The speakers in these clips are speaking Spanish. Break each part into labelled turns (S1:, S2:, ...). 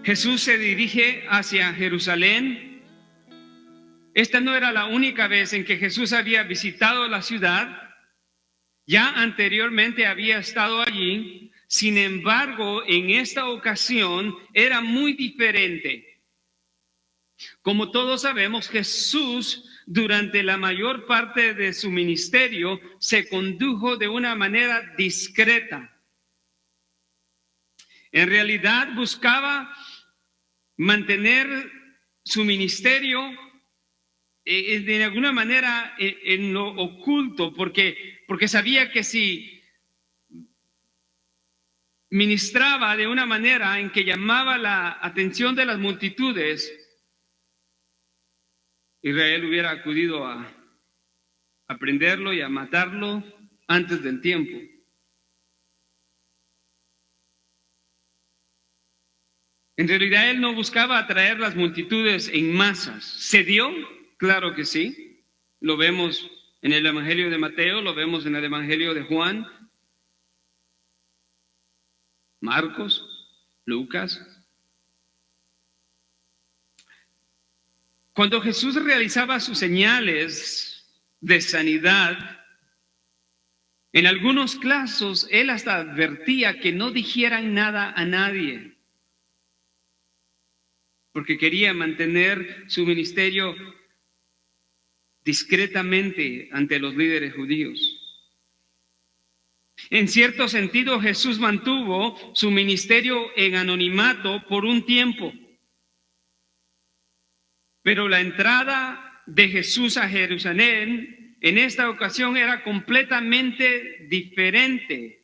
S1: Jesús se dirige hacia Jerusalén. Esta no era la única vez en que Jesús había visitado la ciudad. Ya anteriormente había estado allí. Sin embargo, en esta ocasión era muy diferente. Como todos sabemos, Jesús durante la mayor parte de su ministerio se condujo de una manera discreta. En realidad buscaba mantener su ministerio de alguna manera en lo oculto, porque sabía que si ministraba de una manera en que llamaba la atención de las multitudes, Israel hubiera acudido a prenderlo y a matarlo antes del tiempo. En realidad él no buscaba atraer las multitudes en masas. ¿Se dio? Claro que sí. Lo vemos en el Evangelio de Mateo, lo vemos en el Evangelio de Juan, Marcos, Lucas. Cuando Jesús realizaba sus señales de sanidad, en algunos casos él hasta advertía que no dijeran nada a nadie, porque quería mantener su ministerio discretamente ante los líderes judíos. En cierto sentido, Jesús mantuvo su ministerio en anonimato por un tiempo. Pero la entrada de Jesús a Jerusalén en esta ocasión era completamente diferente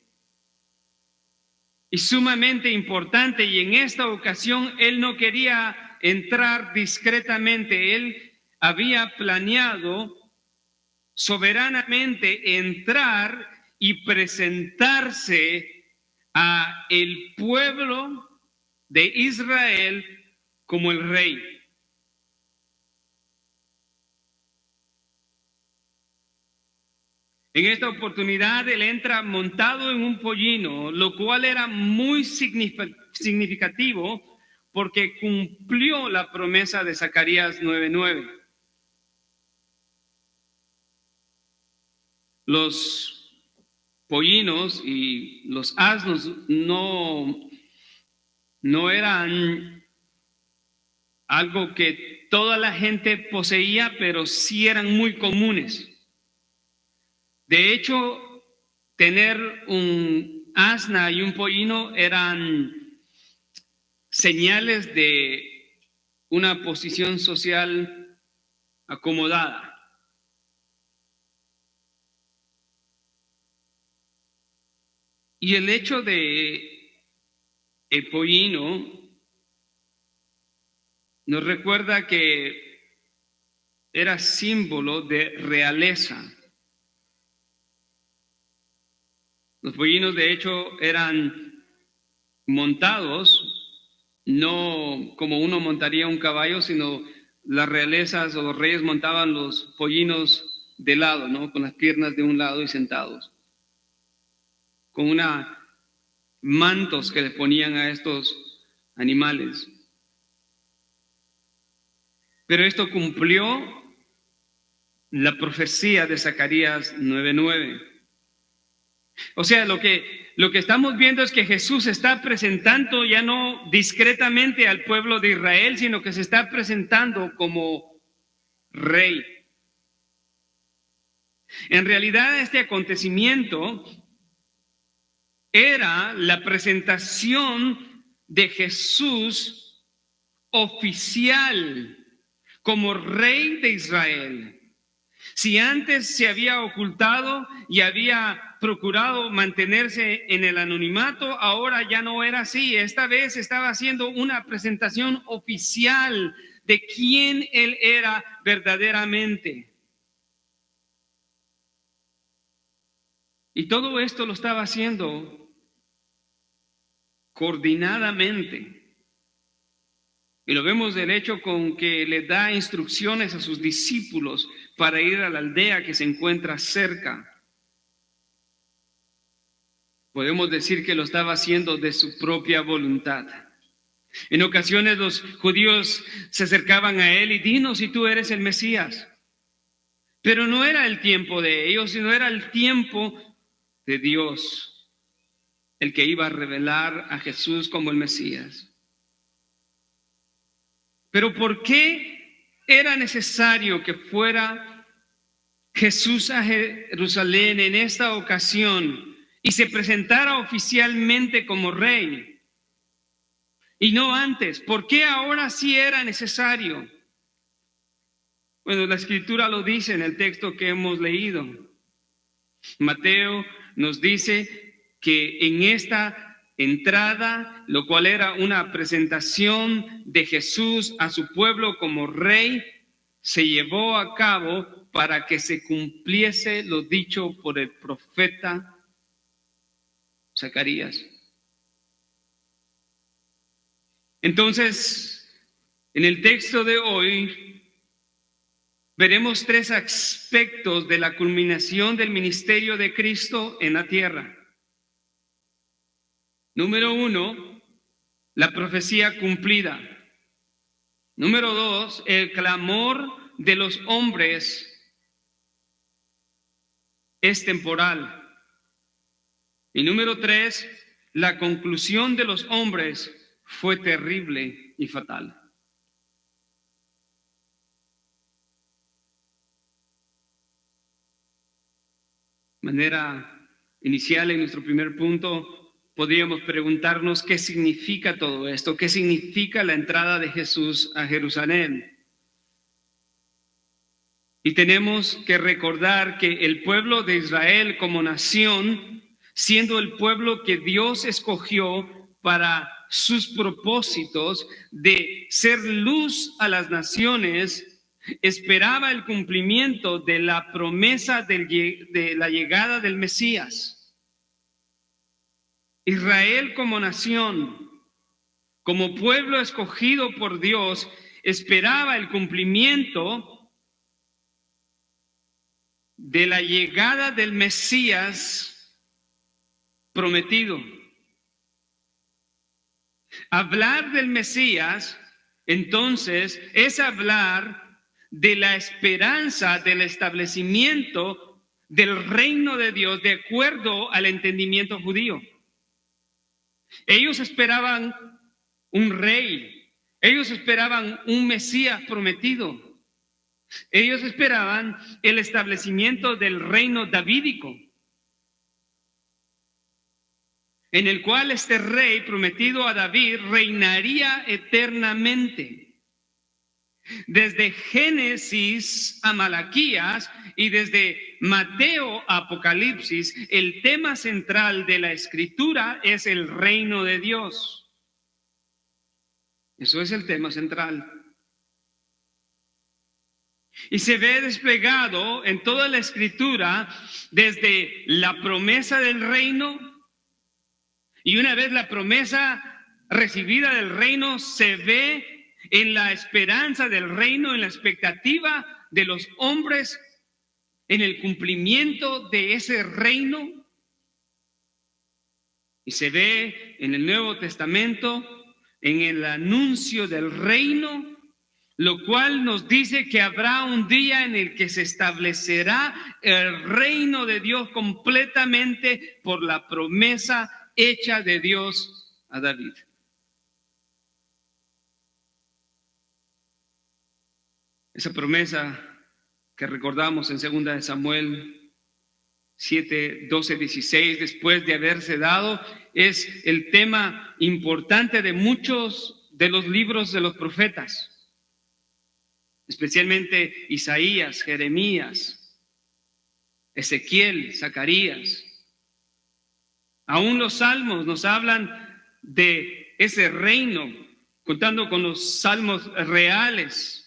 S1: y sumamente importante, y en esta ocasión él no quería entrar discretamente. Él había planeado soberanamente entrar y presentarse a el pueblo de Israel como el rey. En esta oportunidad él entra montado en un pollino, lo cual era muy significativo porque cumplió la promesa de Zacarías 9:9. Los pollinos y los asnos no eran algo que toda la gente poseía, pero sí eran muy comunes. De hecho, tener un asna y un pollino eran señales de una posición social acomodada. Y el hecho de el pollino nos recuerda que era símbolo de realeza. Los pollinos, de hecho, eran montados, no como uno montaría un caballo, sino las realezas o los reyes montaban los pollinos de lado, ¿no? Con las piernas de un lado y sentados, con mantos que le ponían a estos animales. Pero esto cumplió la profecía de Zacarías 9:9. O sea, lo que estamos viendo es que Jesús se está presentando ya no discretamente al pueblo de Israel, sino que se está presentando como rey. En realidad, este acontecimiento era la presentación de Jesús oficial como rey de Israel. Si antes se había ocultado y había procurado mantenerse en el anonimato, ahora ya no era así. Esta vez estaba haciendo una presentación oficial de quién él era verdaderamente. Y todo esto lo estaba haciendo coordinadamente. Y lo vemos del hecho con que le da instrucciones a sus discípulos para ir a la aldea que se encuentra cerca. Podemos decir que lo estaba haciendo de su propia voluntad. En ocasiones los judíos se acercaban a él y dinos si tú eres el Mesías. Pero no era el tiempo de ellos, sino era el tiempo de Dios, el que iba a revelar a Jesús como el Mesías. Pero ¿por qué era necesario que fuera Jesús a Jerusalén en esta ocasión y se presentara oficialmente como rey? Y no antes. ¿Por qué ahora sí era necesario? Bueno, la Escritura lo dice en el texto que hemos leído. Mateo nos dice que en esta entrada, lo cual era una presentación de Jesús a su pueblo como rey, se llevó a cabo para que se cumpliese lo dicho por el profeta Zacarías. Entonces, en el texto de hoy, veremos tres aspectos de la culminación del ministerio de Cristo en la tierra. Número 1, la profecía cumplida. Número 2, el clamor de los hombres es temporal. Y número 3, la conclusión de los hombres fue terrible y fatal. De manera inicial, en nuestro primer punto, podríamos preguntarnos qué significa todo esto, qué significa la entrada de Jesús a Jerusalén. Y tenemos que recordar que el pueblo de Israel como nación, siendo el pueblo que Dios escogió para sus propósitos de ser luz a las naciones, esperaba el cumplimiento de la promesa de la llegada del Mesías. Israel como nación, como pueblo escogido por Dios, esperaba el cumplimiento de la llegada del Mesías prometido. Hablar del Mesías, entonces, es hablar de la esperanza del establecimiento del reino de Dios de acuerdo al entendimiento judío. Ellos esperaban un rey, ellos esperaban un Mesías prometido, ellos esperaban el establecimiento del reino davídico, en el cual este rey prometido a David reinaría eternamente. Desde Génesis a Malaquías y desde Mateo a Apocalipsis, el tema central de la Escritura es el reino de Dios. Eso es el tema central. Y se ve desplegado en toda la Escritura desde la promesa del reino. Y una vez la promesa recibida del reino, se ve en la esperanza del reino, en la expectativa de los hombres, en el cumplimiento de ese reino. Y se ve en el Nuevo Testamento, en el anuncio del reino, lo cual nos dice que habrá un día en el que se establecerá el reino de Dios completamente por la promesa hecha de Dios a David. Esa promesa que recordamos en 2 de Samuel 7, 12, 16, después de haberse dado, es el tema importante de muchos de los libros de los profetas, especialmente Isaías, Jeremías, Ezequiel, Zacarías. Aún los salmos nos hablan de ese reino, contando con los salmos reales.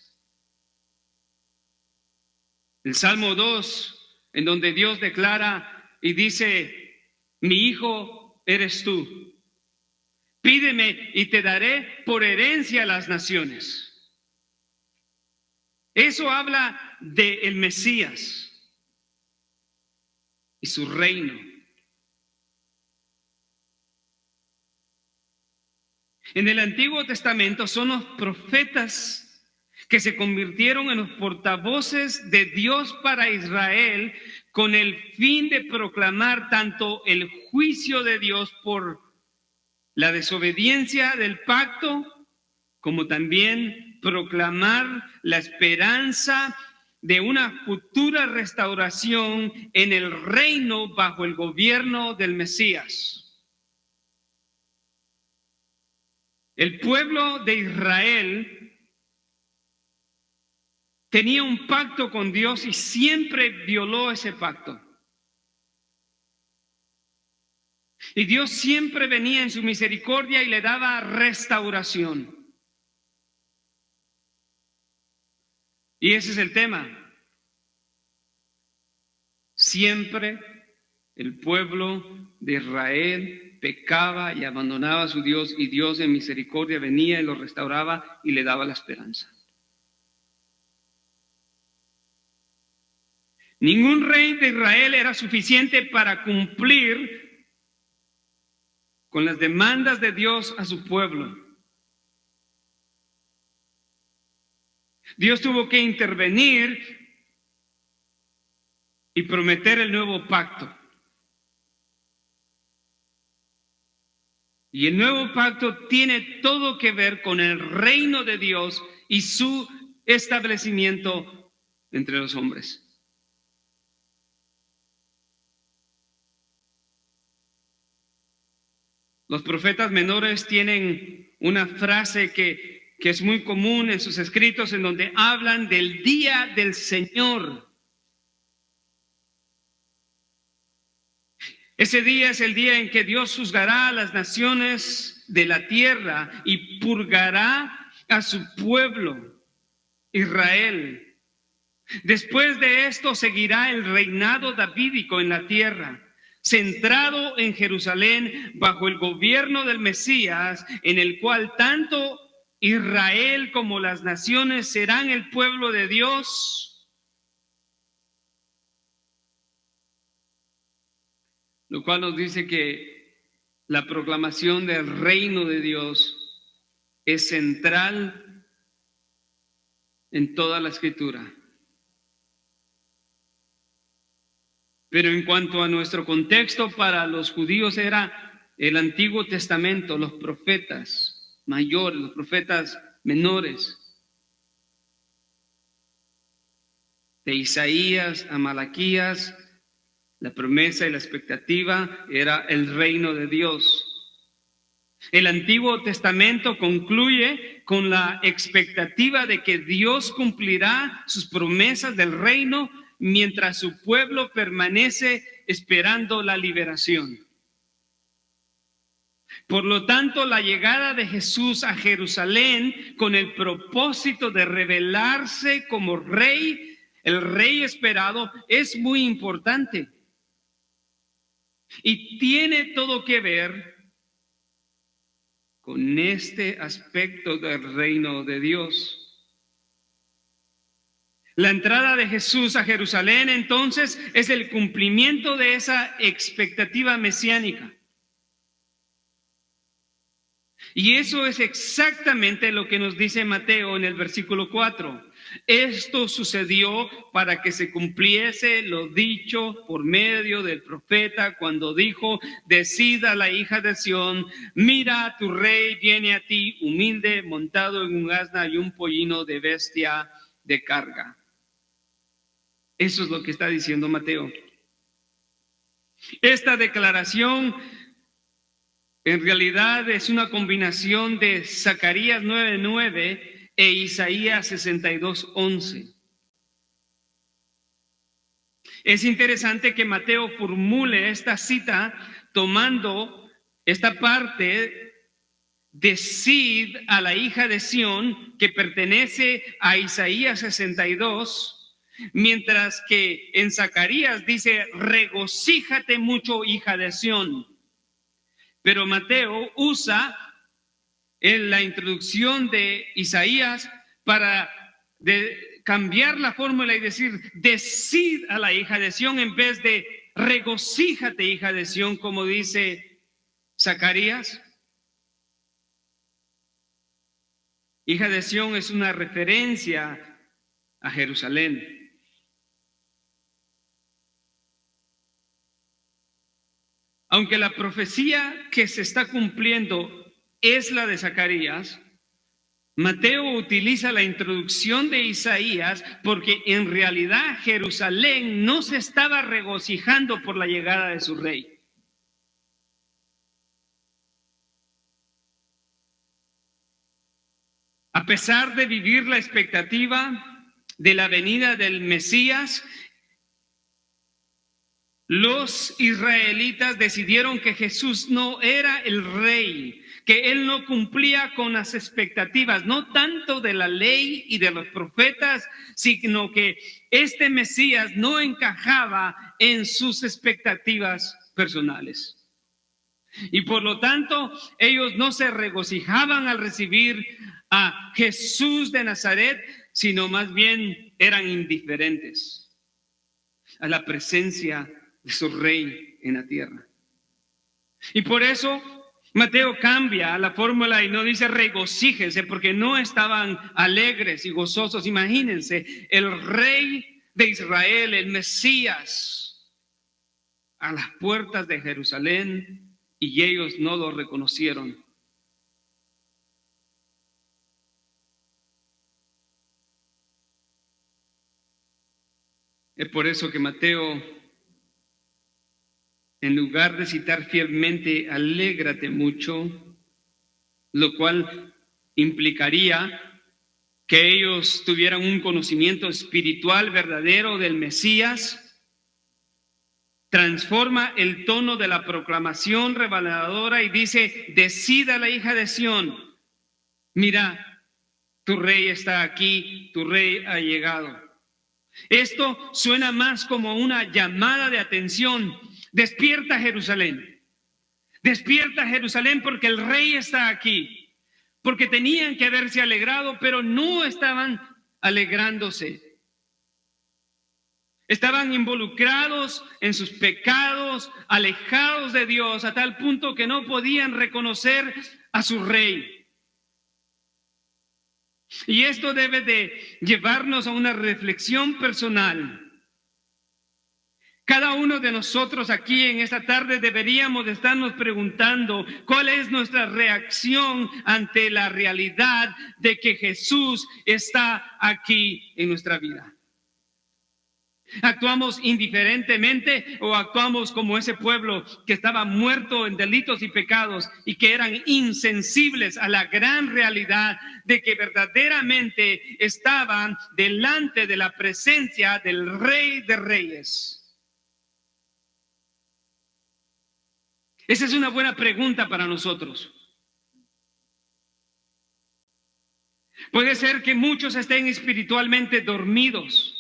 S1: El Salmo 2, en donde Dios declara y dice: mi hijo eres tú, pídeme y te daré por herencia a las naciones. Eso habla del Mesías y su reino. En el Antiguo Testamento son los profetas que se convirtieron en los portavoces de Dios para Israel con el fin de proclamar tanto el juicio de Dios por la desobediencia del pacto, como también proclamar la esperanza de una futura restauración en el reino bajo el gobierno del Mesías. El pueblo de Israel tenía un pacto con Dios y siempre violó ese pacto. Y Dios siempre venía en su misericordia y le daba restauración. Y ese es el tema. Siempre el pueblo de Israel pecaba y abandonaba a su Dios, y Dios en misericordia venía y lo restauraba y le daba la esperanza. Ningún rey de Israel era suficiente para cumplir con las demandas de Dios a su pueblo. Dios tuvo que intervenir y prometer el nuevo pacto. Y el nuevo pacto tiene todo que ver con el reino de Dios y su establecimiento entre los hombres. Los profetas menores tienen una frase que es muy común en sus escritos, en donde hablan del día del Señor. Ese día es el día en que Dios juzgará a las naciones de la tierra y purgará a su pueblo, Israel. Después de esto seguirá el reinado davídico en la tierra, centrado en Jerusalén bajo el gobierno del Mesías, en el cual tanto Israel como las naciones serán el pueblo de Dios. Lo cual nos dice que la proclamación del reino de Dios es central en toda la Escritura. Pero en cuanto a nuestro contexto, para los judíos era el Antiguo Testamento, los profetas mayores, los profetas menores. De Isaías a Malaquías, la promesa y la expectativa era el reino de Dios. El Antiguo Testamento concluye con la expectativa de que Dios cumplirá sus promesas del reino mientras su pueblo permanece esperando la liberación. Por lo tanto, la llegada de Jesús a Jerusalén con el propósito de revelarse como rey, el rey esperado, es muy importante. Y tiene todo que ver con este aspecto del reino de Dios. La entrada de Jesús a Jerusalén, entonces, es el cumplimiento de esa expectativa mesiánica. Y eso es exactamente lo que nos dice Mateo en el versículo 4. Esto sucedió para que se cumpliese lo dicho por medio del profeta cuando dijo: decida la hija de Sión, mira, tu rey viene a ti, humilde, montado en un asna y un pollino de bestia de carga. Eso es lo que está diciendo Mateo. Esta declaración en realidad es una combinación de Zacarías 9:9 e Isaías 62:11. Es interesante que Mateo formule esta cita tomando esta parte: decid a la hija de Sión, que pertenece a Isaías 62, mientras que en Zacarías dice: regocíjate mucho, hija de Sión. Pero Mateo usa en la introducción de Isaías para cambiar la fórmula y decir: decid a la hija de Sión, en vez de regocíjate, hija de Sión, como dice Zacarías. Hija de Sión es una referencia a Jerusalén. Aunque la profecía que se está cumpliendo es la de Zacarías, Mateo utiliza la introducción de Isaías porque en realidad Jerusalén no se estaba regocijando por la llegada de su rey. A pesar de vivir la expectativa de la venida del Mesías, los israelitas decidieron que Jesús no era el rey, que él no cumplía con las expectativas, no tanto de la ley y de los profetas, sino que este Mesías no encajaba en sus expectativas personales. Y por lo tanto, ellos no se regocijaban al recibir a Jesús de Nazaret, sino más bien eran indiferentes a la presencia de su rey en la tierra. Y por eso Mateo cambia la fórmula y no dice regocíjense, porque no estaban alegres y gozosos. Imagínense, el rey de Israel, el Mesías, a las puertas de Jerusalén, y ellos no lo reconocieron. Es por eso que Mateo, en lugar de citar fielmente, alégrate mucho, lo cual implicaría que ellos tuvieran un conocimiento espiritual verdadero del Mesías, transforma el tono de la proclamación reveladora y dice, decida la hija de Sión, mira, tu rey está aquí, tu rey ha llegado. Esto suena más como una llamada de atención. Despierta Jerusalén, despierta Jerusalén porque el rey está aquí, porque tenían que haberse alegrado, pero no estaban alegrándose. Estaban involucrados en sus pecados, alejados de Dios, a tal punto que no podían reconocer a su rey. Y esto debe de llevarnos a una reflexión personal. Cada uno de nosotros aquí en esta tarde deberíamos de estarnos preguntando cuál es nuestra reacción ante la realidad de que Jesús está aquí en nuestra vida. ¿Actuamos indiferentemente o actuamos como ese pueblo que estaba muerto en delitos y pecados y que eran insensibles a la gran realidad de que verdaderamente estaban delante de la presencia del Rey de Reyes? Esa es una buena pregunta para nosotros. Puede ser que muchos estén espiritualmente dormidos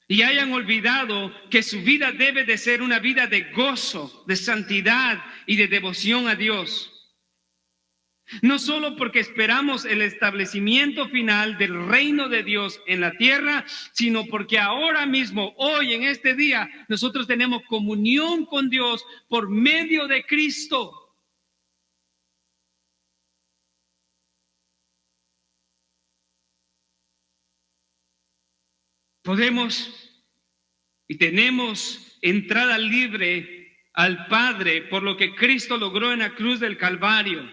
S1: y hayan olvidado que su vida debe de ser una vida de gozo, de santidad y de devoción a Dios. No solo porque esperamos el establecimiento final del reino de Dios en la tierra, sino porque ahora mismo, hoy en este día, nosotros tenemos comunión con Dios por medio de Cristo. Podemos y tenemos entrada libre al Padre por lo que Cristo logró en la cruz del Calvario.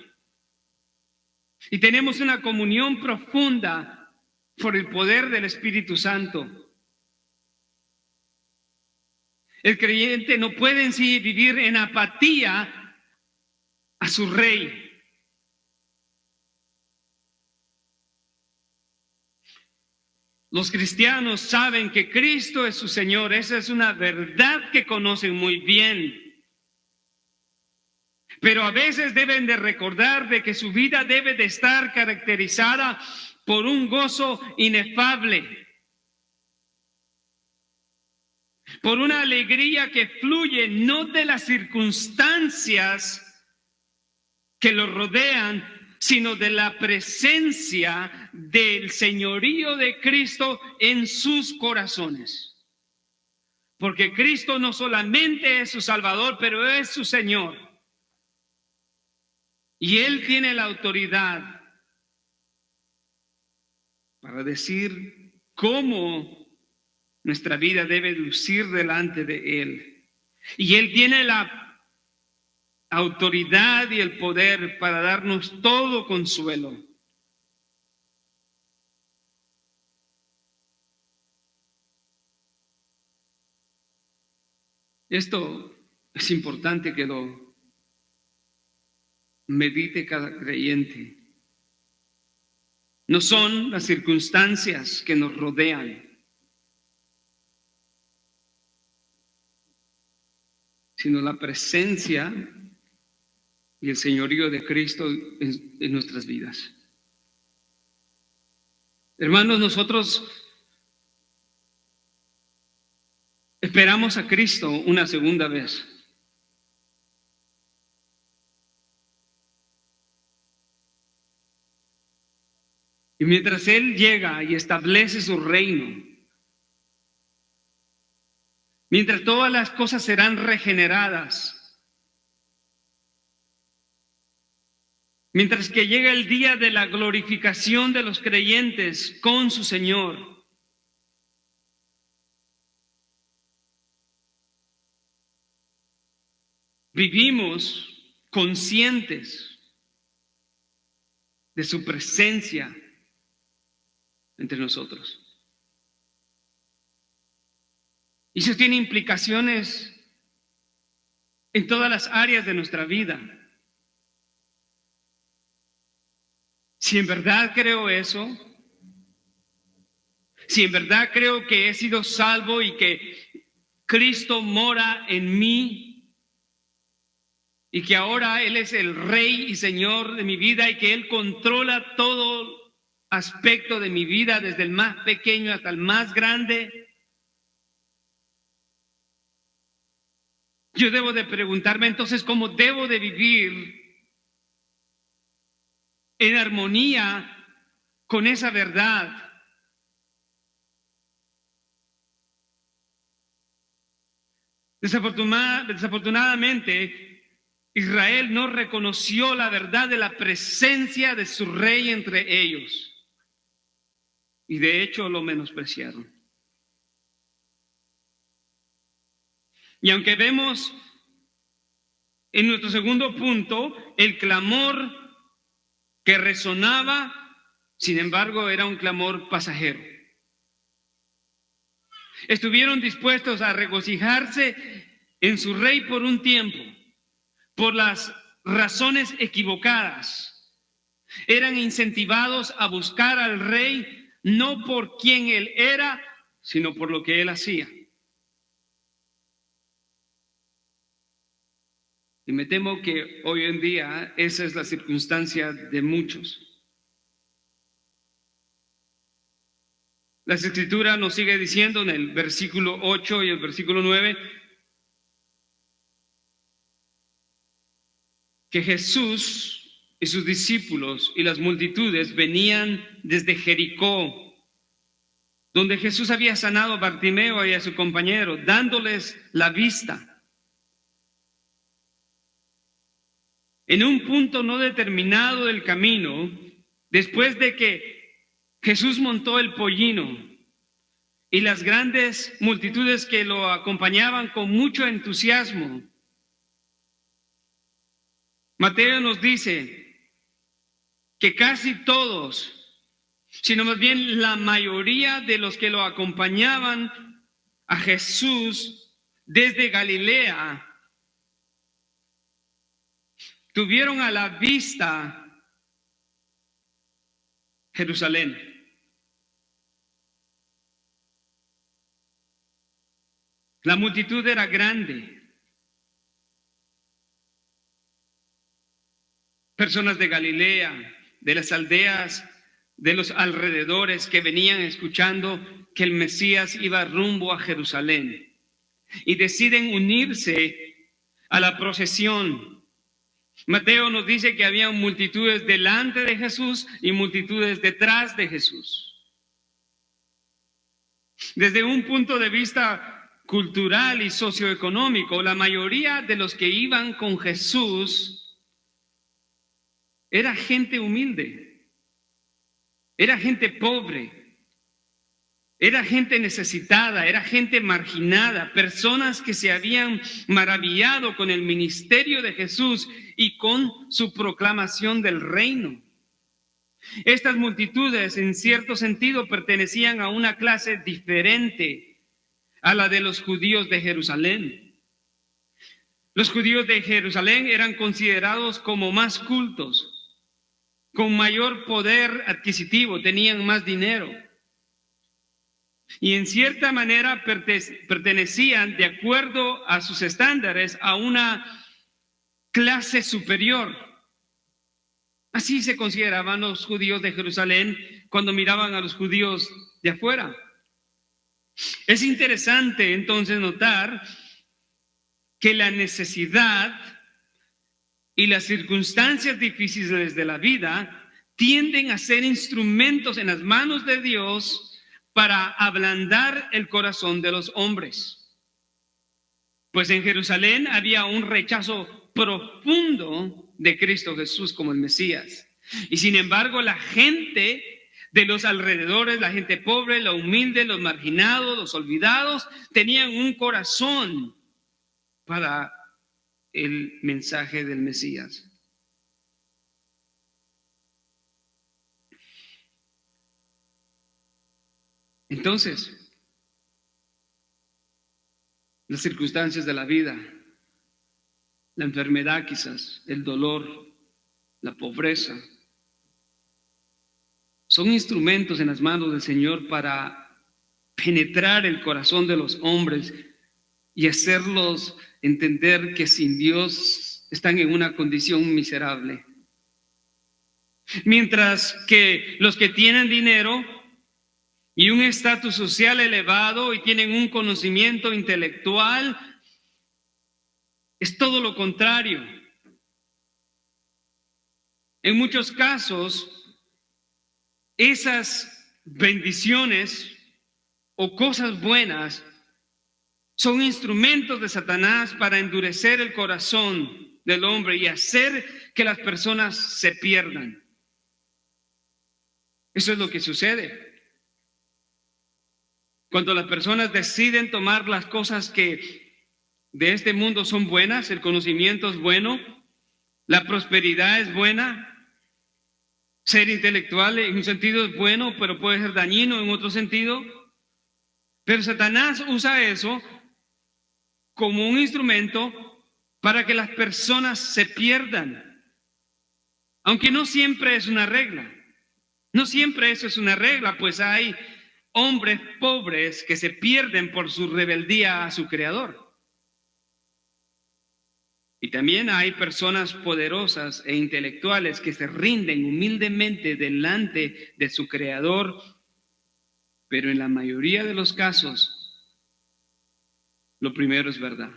S1: Y tenemos una comunión profunda por el poder del Espíritu Santo. El creyente no puede en sí vivir en apatía a su Rey. Los cristianos saben que Cristo es su Señor. Esa es una verdad que conocen muy bien. Pero a veces deben de recordar de que su vida debe de estar caracterizada por un gozo inefable, por una alegría que fluye no de las circunstancias que lo rodean, sino de la presencia del señorío de Cristo en sus corazones. Porque Cristo no solamente es su Salvador, pero es su Señor. Y Él tiene la autoridad para decir cómo nuestra vida debe lucir delante de Él. Y Él tiene la autoridad y el poder para darnos todo consuelo. Esto es importante que lo medite cada creyente. No son las circunstancias que nos rodean, sino la presencia y el señorío de Cristo en nuestras vidas. Hermanos, nosotros esperamos a Cristo una segunda vez. Y mientras Él llega y establece su reino, mientras todas las cosas serán regeneradas, mientras que llega el día de la glorificación de los creyentes con su Señor, vivimos conscientes de su presencia entre nosotros. Y eso tiene implicaciones en todas las áreas de nuestra vida. Si en verdad creo eso, si en verdad creo que he sido salvo y que Cristo mora en mí y que ahora Él es el Rey y Señor de mi vida y que Él controla todo aspecto de mi vida, desde el más pequeño hasta el más grande, yo debo de preguntarme entonces cómo debo de vivir en armonía con esa verdad. Desafortunadamente, Israel no reconoció la verdad de la presencia de su rey entre ellos. Y de hecho lo menospreciaron. Y aunque vemos en nuestro segundo punto el clamor que resonaba, sin embargo era un clamor pasajero. Estuvieron dispuestos a regocijarse en su rey por un tiempo, por las razones equivocadas. Eran incentivados a buscar al rey no por quien él era, sino por lo que él hacía. Y me temo que hoy en día esa es la circunstancia de muchos. La Escritura nos sigue diciendo en el versículo 8 y el versículo 9 que Jesús y sus discípulos y las multitudes venían desde Jericó, donde Jesús había sanado a Bartimeo y a su compañero, dándoles la vista. En un punto no determinado del camino, después de que Jesús montó el pollino y las grandes multitudes que lo acompañaban con mucho entusiasmo, Mateo nos dice que casi todos, sino más bien la mayoría de los que lo acompañaban a Jesús desde Galilea, tuvieron a la vista Jerusalén. La multitud era grande. Personas de Galilea, de las aldeas, de los alrededores que venían escuchando que el Mesías iba rumbo a Jerusalén y deciden unirse a la procesión. Mateo nos dice que había multitudes delante de Jesús y multitudes detrás de Jesús. Desde un punto de vista cultural y socioeconómico, la mayoría de los que iban con Jesús era gente humilde, era gente pobre, era gente necesitada, era gente marginada, personas que se habían maravillado con el ministerio de Jesús y con su proclamación del reino. Estas multitudes, en cierto sentido, pertenecían a una clase diferente a la de los judíos de Jerusalén. Los judíos de Jerusalén eran considerados como más cultos, con mayor poder adquisitivo, tenían más dinero. Y en cierta manera pertenecían, de acuerdo a sus estándares, a una clase superior. Así se consideraban los judíos de Jerusalén cuando miraban a los judíos de afuera. Es interesante entonces notar que la necesidad y las circunstancias difíciles de la vida tienden a ser instrumentos en las manos de Dios para ablandar el corazón de los hombres. Pues en Jerusalén había un rechazo profundo de Cristo Jesús como el Mesías. Y sin embargo, la gente de los alrededores, la gente pobre, la humilde, los marginados, los olvidados, tenían un corazón para el mensaje del Mesías. Entonces, las circunstancias de la vida, la enfermedad quizás, el dolor, la pobreza, son instrumentos en las manos del Señor para penetrar el corazón de los hombres y hacerlos entender que sin Dios están en una condición miserable. Mientras que los que tienen dinero y un estatus social elevado y tienen un conocimiento intelectual, es todo lo contrario. En muchos casos, esas bendiciones o cosas buenas son instrumentos de Satanás para endurecer el corazón del hombre y hacer que las personas se pierdan. Eso es lo que sucede. Cuando las personas deciden tomar las cosas que de este mundo son buenas, el conocimiento es bueno, la prosperidad es buena, ser intelectual en un sentido es bueno, pero puede ser dañino en otro sentido. Pero Satanás usa eso como un instrumento para que las personas se pierdan. Aunque no siempre es una regla. No siempre eso es una regla, pues hay hombres pobres que se pierden por su rebeldía a su Creador. Y también hay personas poderosas e intelectuales que se rinden humildemente delante de su Creador, pero en la mayoría de los casos, lo primero es verdad.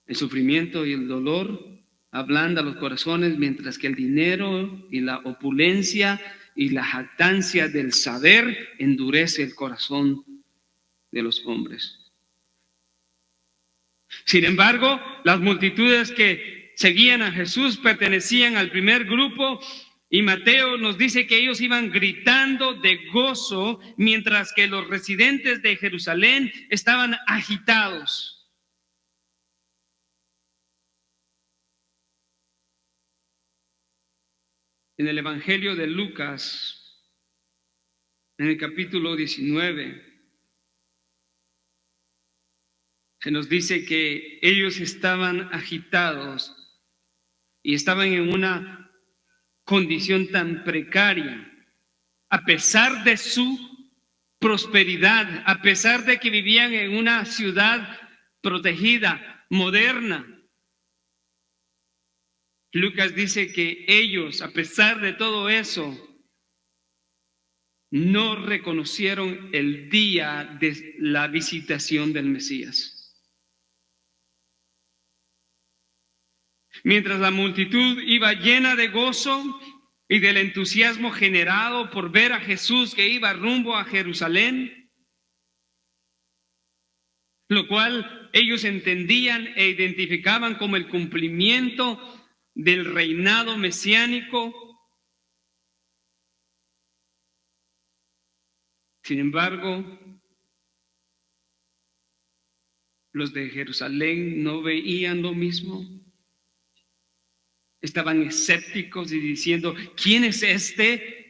S1: El sufrimiento y el dolor ablanda los corazones, mientras que el dinero y la opulencia y la jactancia del saber endurece el corazón de los hombres. Sin embargo, las multitudes que seguían a Jesús pertenecían al primer grupo y Mateo nos dice que ellos iban gritando de gozo, mientras que los residentes de Jerusalén estaban agitados. En el Evangelio de Lucas, en el capítulo 19, se nos dice que ellos estaban agitados y estaban en una condición tan precaria, a pesar de su prosperidad, a pesar de que vivían en una ciudad protegida, moderna. Lucas dice que ellos, a pesar de todo eso, no reconocieron el día de la visitación del Mesías. Mientras la multitud iba llena de gozo y del entusiasmo generado por ver a Jesús que iba rumbo a Jerusalén, lo cual ellos entendían e identificaban como el cumplimiento del reinado mesiánico. Sin embargo, los de Jerusalén no veían lo mismo. Estaban escépticos y diciendo, ¿quién es este?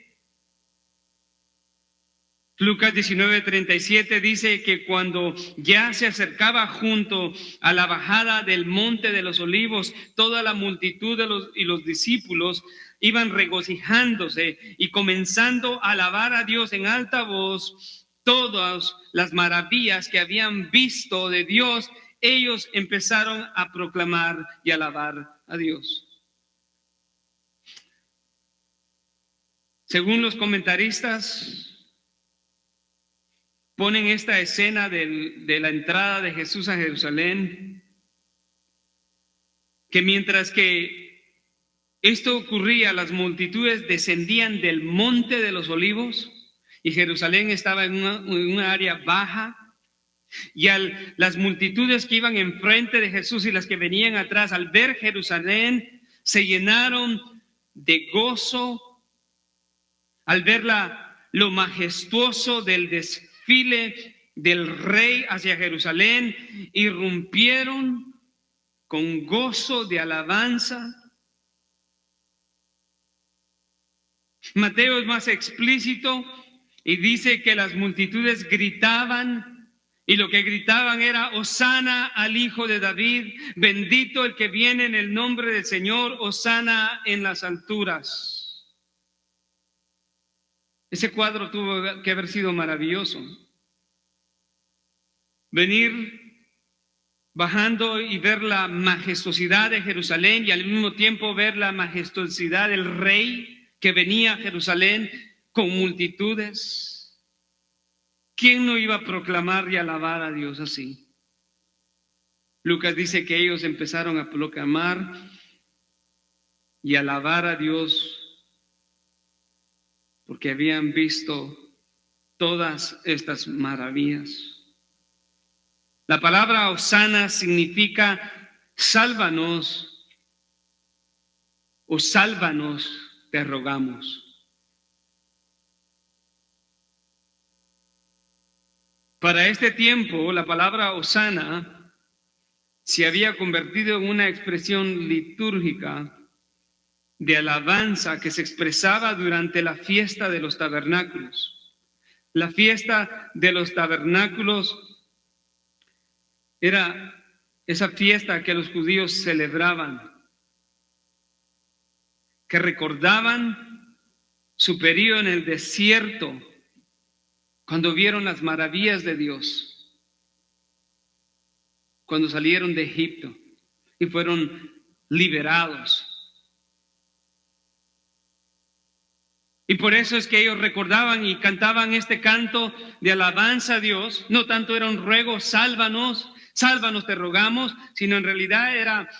S1: Lucas 19:37 dice que cuando ya se acercaba junto a la bajada del monte de los olivos, toda la multitud y los discípulos iban regocijándose y comenzando a alabar a Dios en alta voz, todas las maravillas que habían visto de Dios, ellos empezaron a proclamar y alabar a Dios. Según los comentaristas, ponen esta escena de la entrada de Jesús a Jerusalén, que mientras que esto ocurría, las multitudes descendían del monte de los olivos y Jerusalén estaba en una área baja, y las multitudes que iban enfrente de Jesús y las que venían atrás, al ver Jerusalén, se llenaron de gozo al ver lo majestuoso del desfile del rey hacia Jerusalén. Irrumpieron con gozo de alabanza. Mateo es más explícito y dice que las multitudes gritaban, y lo que gritaban era: Hosana al Hijo de David, bendito el que viene en el nombre del Señor, Hosana en las alturas. Ese cuadro tuvo que haber sido maravilloso. Venir bajando y ver la majestuosidad de Jerusalén y al mismo tiempo ver la majestuosidad del rey que venía a Jerusalén con multitudes. ¿Quién no iba a proclamar y alabar a Dios así? Lucas dice que ellos empezaron a proclamar y alabar a Dios porque habían visto todas estas maravillas. La palabra Hosana significa sálvanos o sálvanos, te rogamos. Para este tiempo, la palabra Hosana se había convertido en una expresión litúrgica de alabanza que se expresaba durante la fiesta de los tabernáculos. La fiesta de los tabernáculos era esa fiesta que los judíos celebraban, que recordaban su periodo en el desierto, cuando vieron las maravillas de Dios, cuando salieron de Egipto y fueron liberados. Y por eso es que ellos recordaban y cantaban este canto de alabanza a Dios. No tanto era un ruego, sálvanos, sálvanos te rogamos, sino en realidad era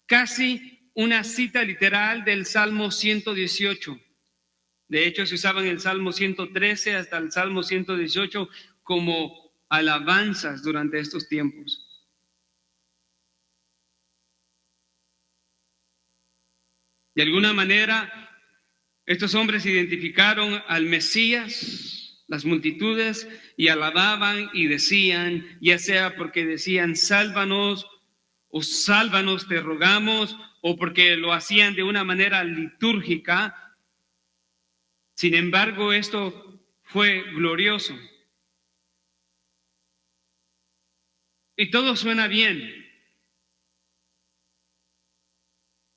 S1: casi una cita literal del Salmo 118. De hecho, se usaban el Salmo 113 hasta el Salmo 118 como alabanzas durante estos tiempos. De alguna manera, estos hombres identificaron al Mesías, las multitudes, y alababan y decían, ya sea porque decían sálvanos o sálvanos te rogamos, o porque lo hacían de una manera litúrgica. Sin embargo, esto fue glorioso. Y todo suena bien.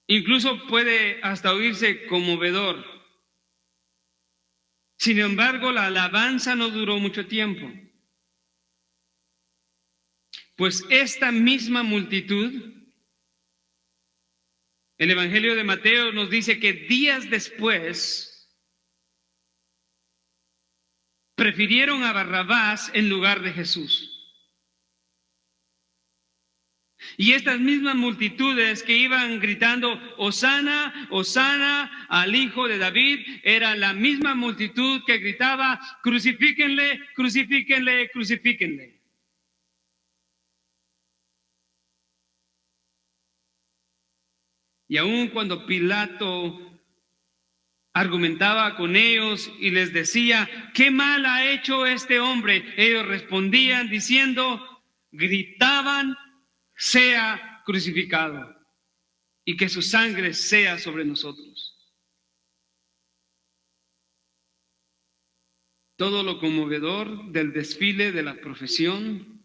S1: Incluso puede hasta oírse conmovedor. Sin embargo, la alabanza no duró mucho tiempo. Pues esta misma multitud, el Evangelio de Mateo nos dice que días después prefirieron a Barrabás en lugar de Jesús. Y estas mismas multitudes que iban gritando Hosana, Hosana al Hijo de David, era la misma multitud que gritaba crucifíquenle, crucifíquenle, crucifíquenle. Y aun cuando Pilato argumentaba con ellos y les decía, ¿qué mal ha hecho este hombre? Ellos respondían diciendo, gritaban, sea crucificado y que su sangre sea sobre nosotros. Todo lo conmovedor del desfile de la profesión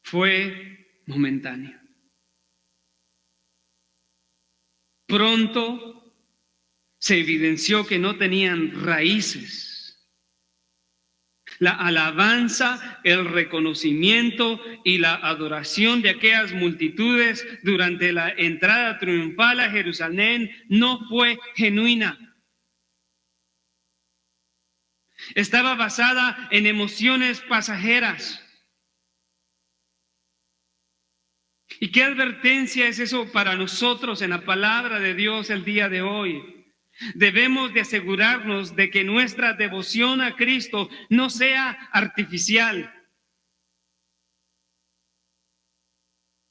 S1: fue momentáneo. Pronto se evidenció que no tenían raíces. La alabanza, el reconocimiento y la adoración de aquellas multitudes durante la entrada triunfal a Jerusalén no fue genuina. Estaba basada en emociones pasajeras. ¿Y qué advertencia es eso para nosotros en la palabra de Dios el día de hoy? Debemos de asegurarnos de que nuestra devoción a Cristo no sea artificial.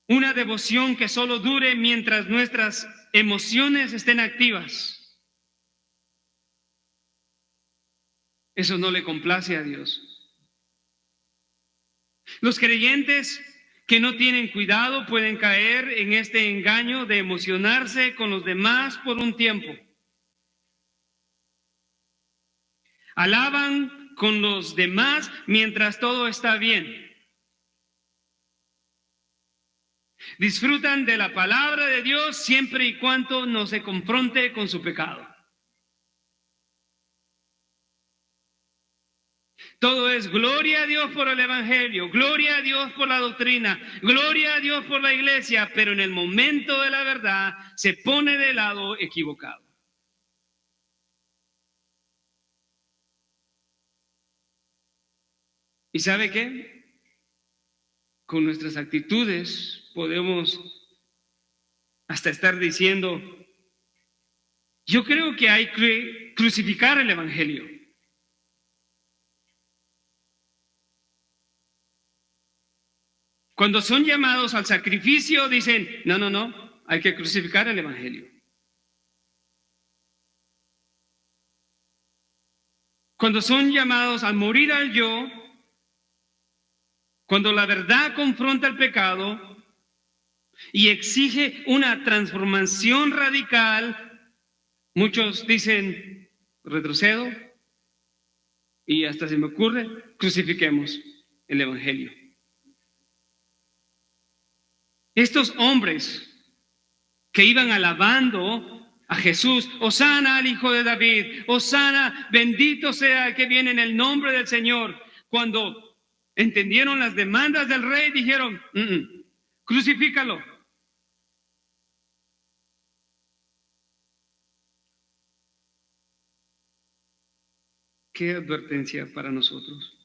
S1: Una devoción que solo dure mientras nuestras emociones estén activas. Eso no le complace a Dios. Los creyentes que no tienen cuidado pueden caer en este engaño de emocionarse con los demás por un tiempo. Alaban con los demás mientras todo está bien. Disfrutan de la palabra de Dios siempre y cuando no se confronte con su pecado. Todo es gloria a Dios por el Evangelio, gloria a Dios por la doctrina, gloria a Dios por la iglesia, pero en el momento de la verdad se pone del lado equivocado. ¿Y sabe qué? Con nuestras actitudes podemos hasta estar diciendo, yo creo que hay que crucificar el Evangelio. Cuando son llamados al sacrificio, dicen, no, hay que crucificar el Evangelio. Cuando son llamados a morir al yo, cuando la verdad confronta el pecado y exige una transformación radical, muchos dicen, retrocedo, y hasta se me ocurre, crucifiquemos el Evangelio. Estos hombres que iban alabando a Jesús, Hosana al Hijo de David, Hosana, bendito sea el que viene en el nombre del Señor, cuando entendieron las demandas del rey, dijeron, crucifícalo. ¿Qué advertencia para nosotros?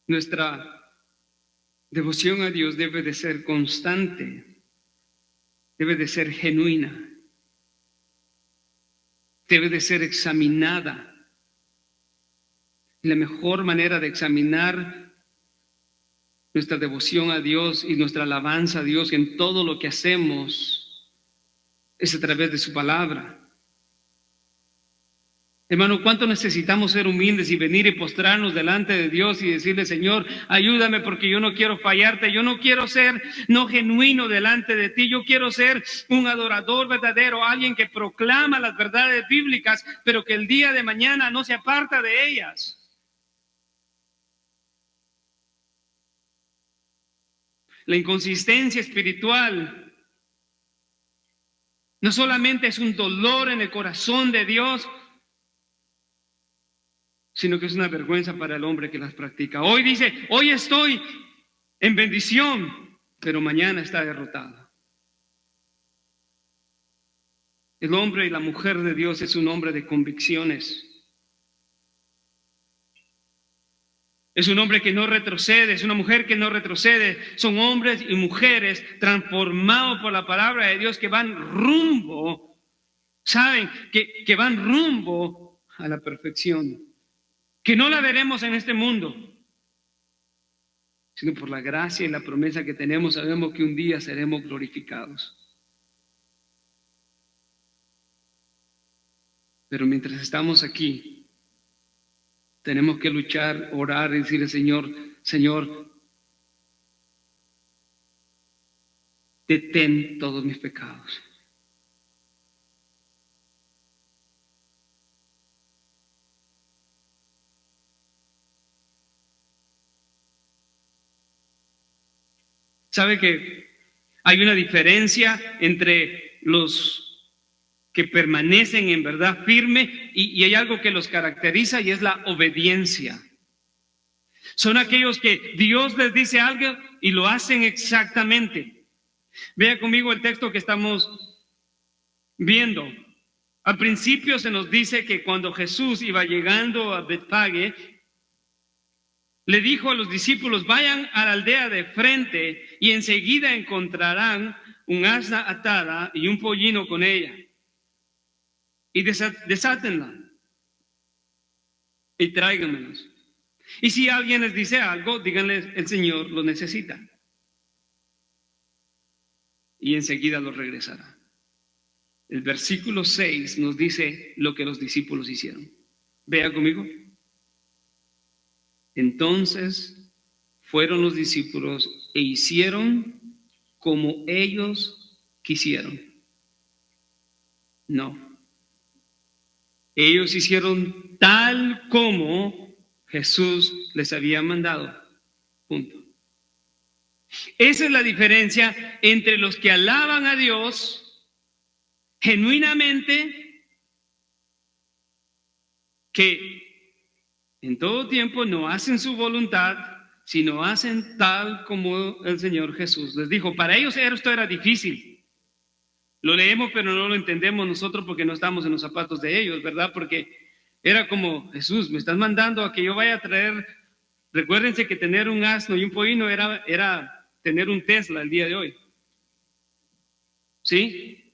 S1: Nuestra devoción a Dios debe de ser constante, debe de ser genuina, debe de ser examinada. La mejor manera de examinar nuestra devoción a Dios y nuestra alabanza a Dios en todo lo que hacemos es a través de su palabra. Hermano, ¿cuánto necesitamos ser humildes y venir y postrarnos delante de Dios y decirle, Señor, ayúdame porque yo no quiero fallarte, yo no quiero ser no genuino delante de ti, yo quiero ser un adorador verdadero, alguien que proclama las verdades bíblicas, pero que el día de mañana no se aparta de ellas. La inconsistencia espiritual no solamente es un dolor en el corazón de Dios, sino que es una vergüenza para el hombre que las practica. Hoy dice, hoy estoy en bendición, pero mañana está derrotado. El hombre y la mujer de Dios es un hombre de convicciones. Es un hombre que no retrocede, es una mujer que no retrocede. Son hombres y mujeres transformados por la palabra de Dios que van rumbo, saben, que van rumbo a la perfección. Que no la veremos en este mundo, sino por la gracia y la promesa que tenemos, sabemos que un día seremos glorificados. Pero mientras estamos aquí, tenemos que luchar, orar y decirle, Señor, Señor, detén todos mis pecados. ¿Sabe que hay una diferencia entre los que permanecen en verdad firme y hay algo que los caracteriza y es la obediencia? Son aquellos que Dios les dice algo y lo hacen exactamente. Vea conmigo el texto que estamos viendo. Al principio se nos dice que cuando Jesús iba llegando a Betfagé, le dijo a los discípulos, vayan a la aldea de frente y enseguida encontrarán un asna atada y un pollino con ella. Y desátenla y tráiganmelos. Y si alguien les dice algo, díganles, el Señor lo necesita. Y enseguida lo regresará. El versículo 6 nos dice lo que los discípulos hicieron. Vea conmigo. Entonces fueron los discípulos e hicieron como ellos quisieron. No. Ellos hicieron tal como Jesús les había mandado. Punto. Esa es la diferencia entre los que alaban a Dios genuinamente, que en todo tiempo no hacen su voluntad, sino hacen tal como el Señor Jesús les dijo. Para ellos esto era difícil. Lo leemos, pero no lo entendemos nosotros porque no estamos en los zapatos de ellos, ¿verdad? Porque era como, Jesús, me estás mandando a que yo vaya a traer. Recuérdense que tener un asno y un pollino era tener un Tesla el día de hoy. ¿Sí?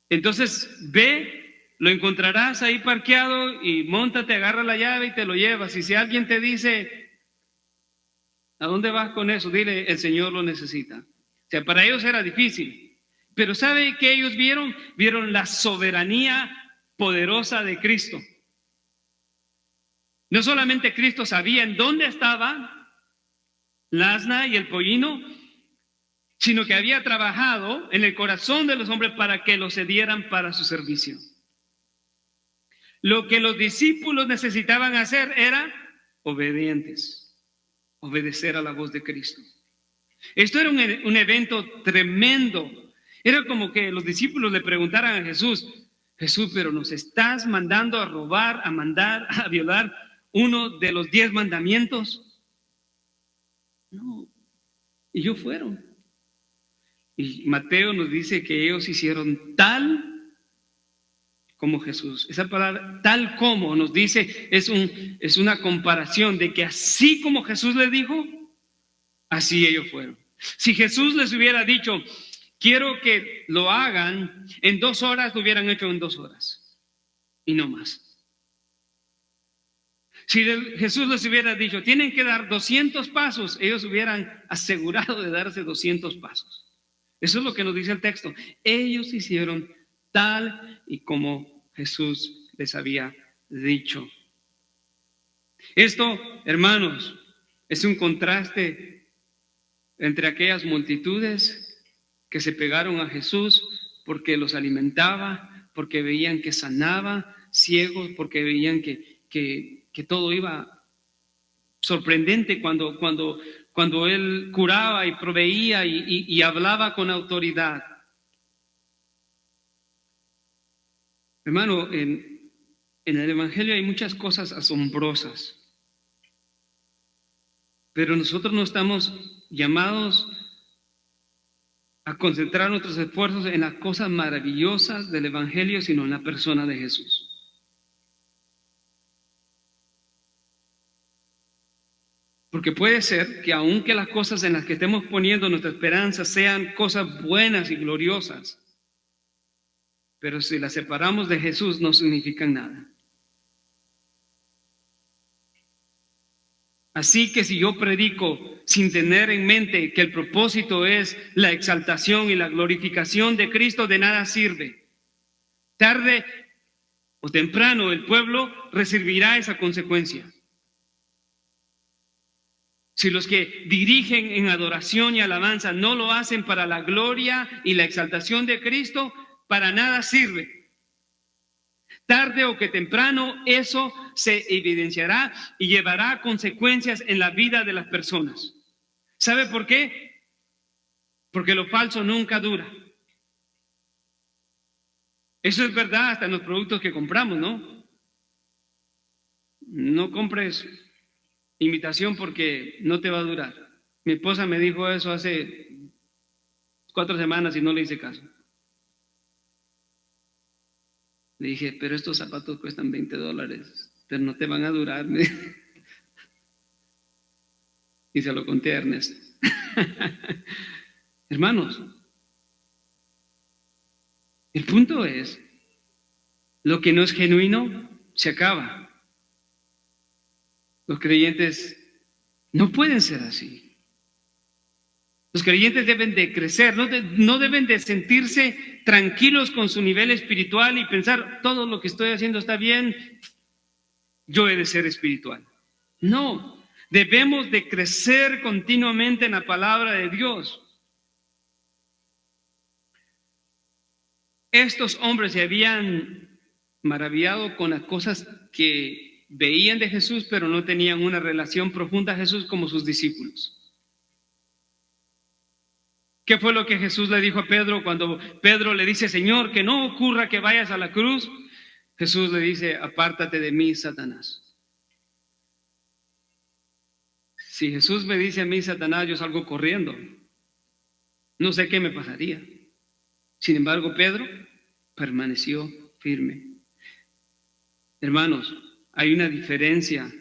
S1: Entonces, ve, lo encontrarás ahí parqueado y móntate, agarra la llave y te lo llevas. Y si alguien te dice, ¿a dónde vas con eso? Dile, el Señor lo necesita. O sea, para ellos era difícil. Pero ¿sabe qué ellos vieron? Vieron la soberanía poderosa de Cristo. No solamente Cristo sabía en dónde estaba la asna y el pollino, sino que había trabajado en el corazón de los hombres para que los cedieran para su servicio. Lo que los discípulos necesitaban hacer era obedientes, obedecer a la voz de Cristo. Esto era un evento tremendo. Era como que los discípulos le preguntaran a Jesús, Jesús, pero nos estás mandando a robar, a mandar, a violar uno de los 10 mandamientos. No, y ellos fueron. Y Mateo nos dice que ellos hicieron tal como Jesús. Esa palabra tal como nos dice es una comparación de que así como Jesús les dijo, así ellos fueron. Si Jesús les hubiera dicho, quiero que lo hagan en 2 horas, lo hubieran hecho en 2 horas y no más. Si Jesús les hubiera dicho, tienen que dar 200 pasos, ellos hubieran asegurado de darse 200 pasos. Eso es lo que nos dice el texto. Ellos hicieron tal y como Jesús les había dicho. Esto, hermanos, es un contraste entre aquellas multitudes que se pegaron a Jesús porque los alimentaba, porque veían que sanaba ciegos, porque veían que todo iba sorprendente cuando él curaba y proveía y hablaba con autoridad. Hermano, en el Evangelio hay muchas cosas asombrosas, pero nosotros no estamos llamados a concentrar nuestros esfuerzos en las cosas maravillosas del Evangelio, sino en la persona de Jesús. Porque puede ser que aunque las cosas en las que estemos poniendo nuestra esperanza sean cosas buenas y gloriosas, pero si las separamos de Jesús no significan nada. Así que si yo predico sin tener en mente que el propósito es la exaltación y la glorificación de Cristo, de nada sirve. Tarde o temprano el pueblo recibirá esa consecuencia. Si los que dirigen en adoración y alabanza no lo hacen para la gloria y la exaltación de Cristo, para nada sirve. Tarde o que temprano eso se evidenciará y llevará consecuencias en la vida de las personas. ¿Sabe por qué? Porque lo falso nunca dura. Eso es verdad hasta en los productos que compramos, ¿no? No compres imitación porque no te va a durar. Mi esposa me dijo eso hace 4 semanas y no le hice caso. Le dije, pero estos zapatos cuestan $20, pero no te van a durar. Y se lo conté a Ernesto. Hermanos, el punto es, lo que no es genuino se acaba. Los creyentes no pueden ser así. Los creyentes deben de crecer, no deben de sentirse tranquilos con su nivel espiritual y pensar, todo lo que estoy haciendo está bien, yo he de ser espiritual. No, debemos de crecer continuamente en la palabra de Dios. Estos hombres se habían maravillado con las cosas que veían de Jesús, pero no tenían una relación profunda a Jesús como sus discípulos. ¿Qué fue lo que Jesús le dijo a Pedro cuando Pedro le dice, Señor, que no ocurra que vayas a la cruz? Jesús le dice, apártate de mí, Satanás. Si Jesús me dice a mí, Satanás, yo salgo corriendo. No sé qué me pasaría. Sin embargo, Pedro permaneció firme. Hermanos, hay una diferencia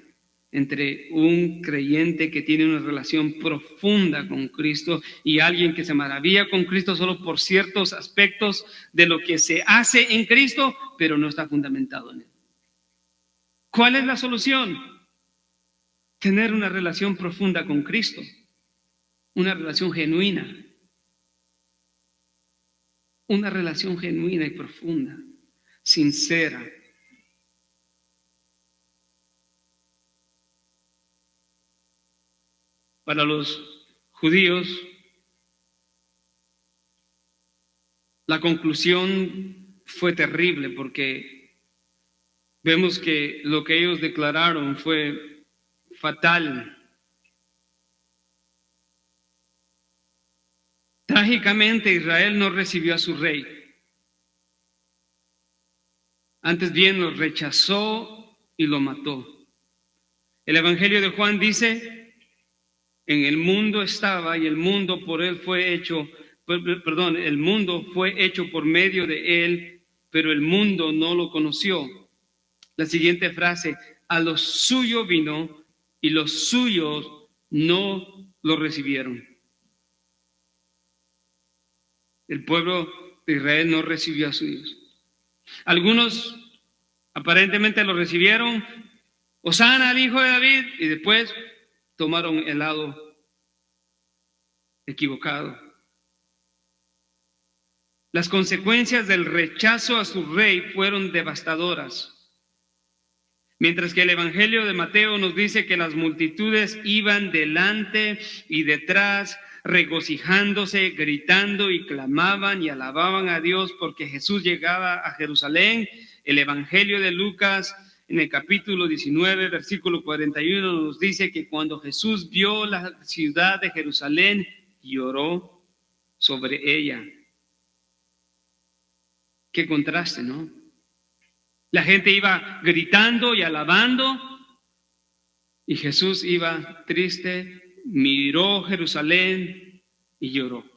S1: entre un creyente que tiene una relación profunda con Cristo y alguien que se maravilla con Cristo solo por ciertos aspectos de lo que se hace en Cristo, pero no está fundamentado en él. ¿Cuál es la solución? Tener una relación profunda con Cristo, una relación genuina. Una relación genuina y profunda, sincera. Para los judíos, la conclusión fue terrible porque vemos que lo que ellos declararon fue fatal. Trágicamente, Israel no recibió a su rey. Antes bien, lo rechazó y lo mató. El Evangelio de Juan dice, en el mundo estaba y el mundo por él fue hecho, el mundo fue hecho por medio de él, pero el mundo no lo conoció. La siguiente frase, a los suyos vino y los suyos no lo recibieron. El pueblo de Israel no recibió a suyos. Algunos aparentemente lo recibieron, Hosana al hijo de David, y después tomaron el lado equivocado. Las consecuencias del rechazo a su rey fueron devastadoras. Mientras que el Evangelio de Mateo nos dice que las multitudes iban delante y detrás, regocijándose, gritando y clamaban y alababan a Dios porque Jesús llegaba a Jerusalén. El Evangelio de Lucas, en el capítulo 19, versículo 41, nos dice que cuando Jesús vio la ciudad de Jerusalén, lloró sobre ella. Qué contraste, ¿no? La gente iba gritando y alabando y Jesús iba triste, miró Jerusalén y lloró.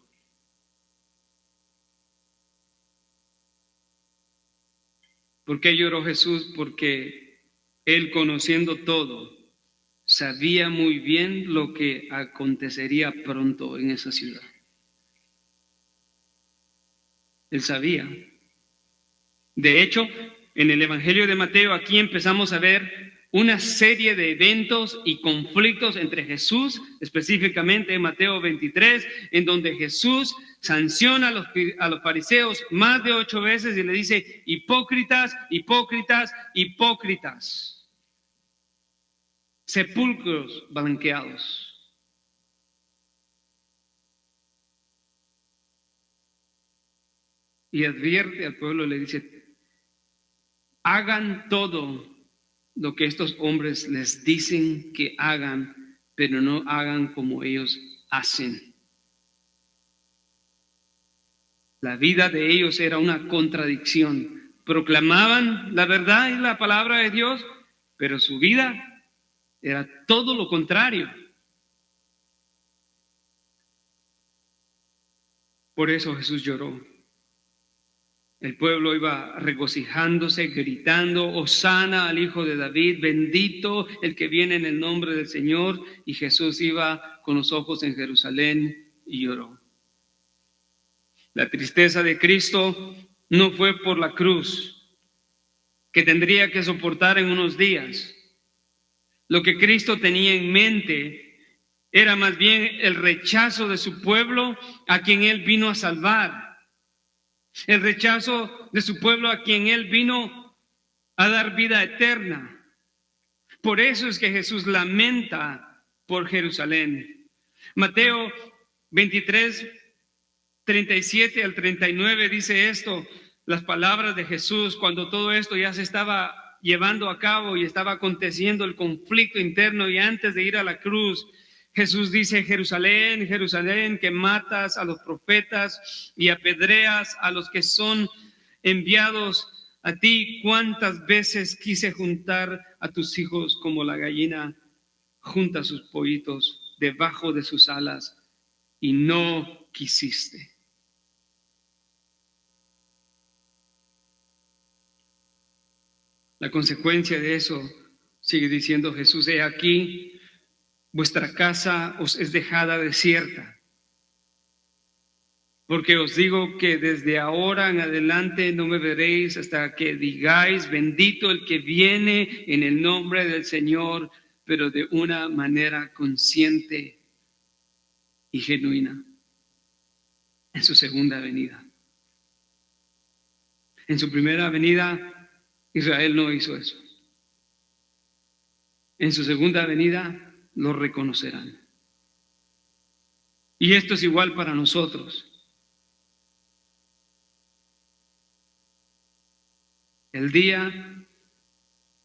S1: ¿Por qué lloró Jesús? Porque él, conociendo todo, sabía muy bien lo que acontecería pronto en esa ciudad. Él sabía. De hecho, en el Evangelio de Mateo, aquí empezamos a ver una serie de eventos y conflictos entre Jesús, específicamente en Mateo 23, en donde Jesús sanciona a los fariseos más de 8 veces y le dice: hipócritas, hipócritas, hipócritas, sepulcros blanqueados. Y advierte al pueblo, le dice: hagan todo lo que estos hombres les dicen que hagan, pero no hagan como ellos hacen. La vida de ellos era una contradicción. Proclamaban la verdad y la palabra de Dios, pero su vida era todo lo contrario. Por eso Jesús lloró. El pueblo iba regocijándose, gritando: Hosana al Hijo de David, bendito el que viene en el nombre del Señor. Y Jesús iba con los ojos en Jerusalén y lloró. La tristeza de Cristo no fue por la cruz, que tendría que soportar en unos días. Lo que Cristo tenía en mente era más bien el rechazo de su pueblo, a quien Él vino a salvar. El rechazo de su pueblo, a quien Él vino a dar vida eterna. Por eso es que Jesús lamenta por Jerusalén. Mateo 23, 37 al 39 dice esto, las palabras de Jesús, cuando todo esto ya se estaba llevando a cabo y estaba aconteciendo el conflicto interno, y antes de ir a la cruz, Jesús dice: Jerusalén, Jerusalén, que matas a los profetas y apedreas a los que son enviados a ti, cuántas veces quise juntar a tus hijos como la gallina junta sus pollitos debajo de sus alas, y no quisiste. La consecuencia de eso, sigue diciendo Jesús: he aquí, vuestra casa os es dejada desierta, porque os digo que desde ahora en adelante no me veréis hasta que digáis: bendito el que viene en el nombre del Señor, pero de una manera consciente y genuina, en su segunda venida. En su primera venida, Israel no hizo eso. En su segunda venida lo reconocerán. Y esto es igual para nosotros. El día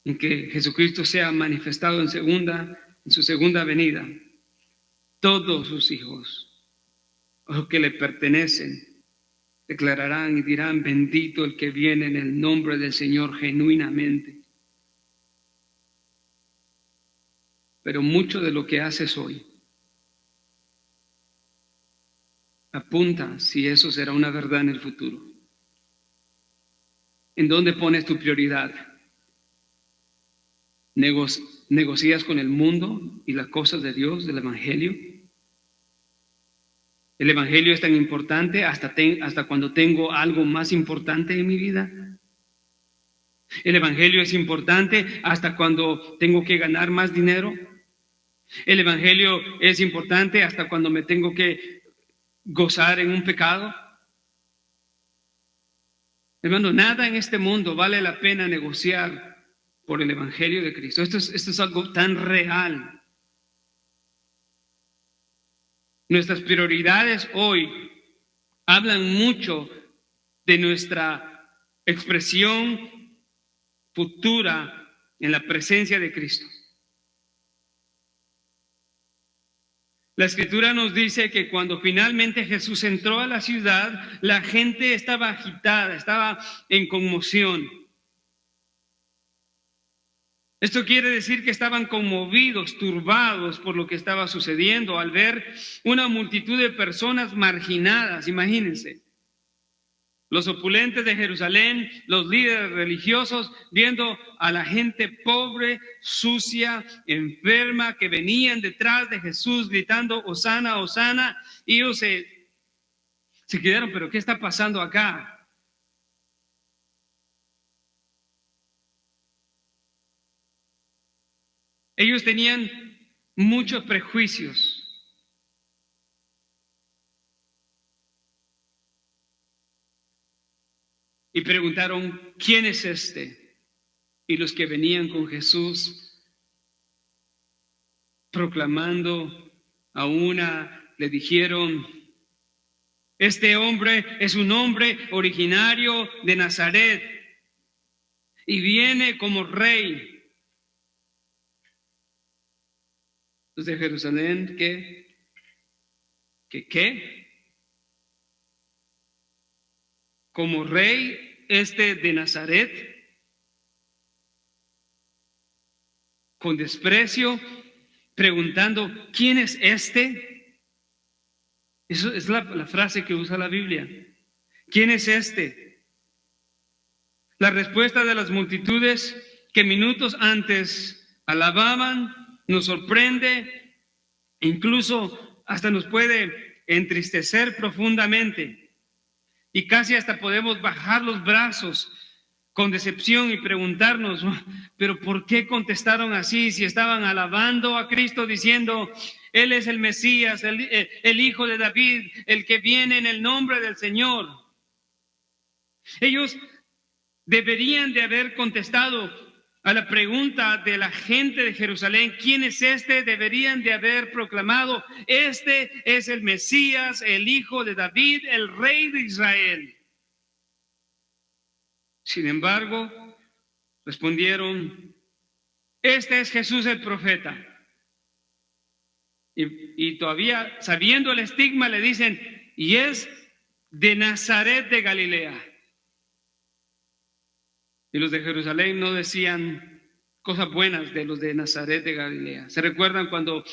S1: en que Jesucristo sea manifestado en su segunda venida, todos sus hijos, los que le pertenecen, declararán y dirán: bendito el que viene en el nombre del Señor, genuinamente. Pero mucho de lo que haces hoy apunta si eso será una verdad en el futuro. ¿En dónde pones tu prioridad? ¿Negocias con el mundo y las cosas de Dios, del Evangelio? ¿El Evangelio es tan importante hasta cuando tengo algo más importante en mi vida? ¿El Evangelio es importante hasta cuando tengo que ganar más dinero? ¿El Evangelio es importante hasta cuando me tengo que gozar en un pecado? Hermano, nada en este mundo vale la pena negociar por el Evangelio de Cristo. Esto es algo tan real. Nuestras prioridades hoy hablan mucho de nuestra expresión futura en la presencia de Cristo. La Escritura nos dice que cuando finalmente Jesús entró a la ciudad, la gente estaba agitada, estaba en conmoción. Esto quiere decir que estaban conmovidos, turbados por lo que estaba sucediendo al ver una multitud de personas marginadas. Imagínense, los opulentes de Jerusalén, los líderes religiosos, viendo a la gente pobre, sucia, enferma, que venían detrás de Jesús gritando: Hosana, Hosana. Y ellos se quedaron: ¿pero qué está pasando acá? Ellos tenían muchos prejuicios. Y preguntaron, ¿quién es este? Y los que venían con Jesús proclamando a una, le dijeron, este hombre es un hombre originario de Nazaret y viene como rey. Los de Jerusalén, ¿qué? Como rey de Nazaret, con desprecio, preguntando, ¿quién es este? Eso es la frase que usa la Biblia. ¿Quién es este? La respuesta de las multitudes que minutos antes alababan nos sorprende, incluso hasta nos puede entristecer profundamente. Y casi hasta podemos bajar los brazos con decepción y preguntarnos, pero ¿por qué contestaron así si estaban alabando a Cristo diciendo, Él es el Mesías, el Hijo de David, el que viene en el nombre del Señor? Ellos deberían de haber contestado a la pregunta de la gente de Jerusalén, ¿quién es este? Deberían de haber proclamado, este es el Mesías, el Hijo de David, el Rey de Israel. Sin embargo, respondieron, este es Jesús el profeta. Y todavía sabiendo el estigma le dicen, y es de Nazaret de Galilea. Y los de Jerusalén no decían cosas buenas de los de Nazaret de Galilea. ¿Se recuerdan cuando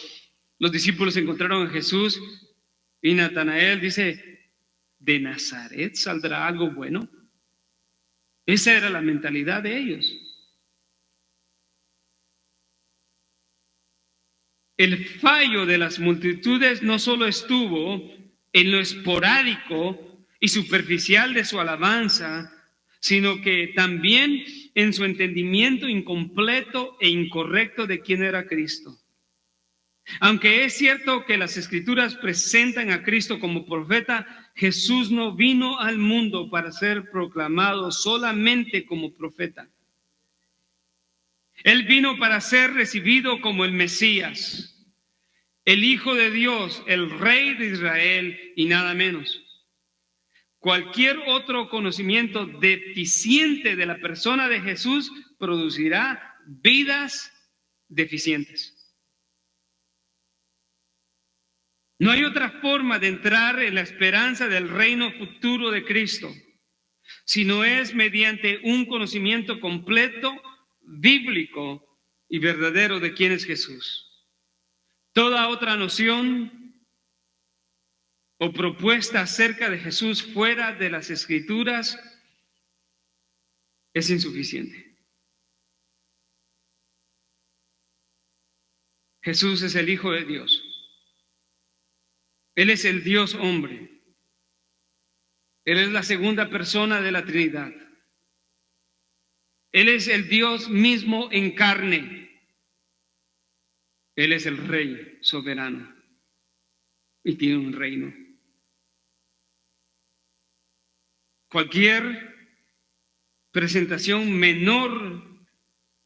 S1: los discípulos encontraron a Jesús y Natanael dice, ¿de Nazaret saldrá algo bueno? Esa era la mentalidad de ellos. El fallo de las multitudes no solo estuvo en lo esporádico y superficial de su alabanza, sino que también en su entendimiento incompleto e incorrecto de quién era Cristo. Aunque es cierto que las Escrituras presentan a Cristo como profeta, Jesús no vino al mundo para ser proclamado solamente como profeta. Él vino para ser recibido como el Mesías, el Hijo de Dios, el Rey de Israel y nada menos. Cualquier otro conocimiento deficiente de la persona de Jesús producirá vidas deficientes. No hay otra forma de entrar en la esperanza del reino futuro de Cristo, sino es mediante un conocimiento completo, bíblico y verdadero de quién es Jesús. Toda otra noción o propuesta acerca de Jesús fuera de las Escrituras es insuficiente. Jesús es el Hijo de Dios. Él es el Dios hombre. Él es la segunda persona de la Trinidad. Él es el Dios mismo en carne. Él es el Rey soberano y tiene un reino. Cualquier presentación menor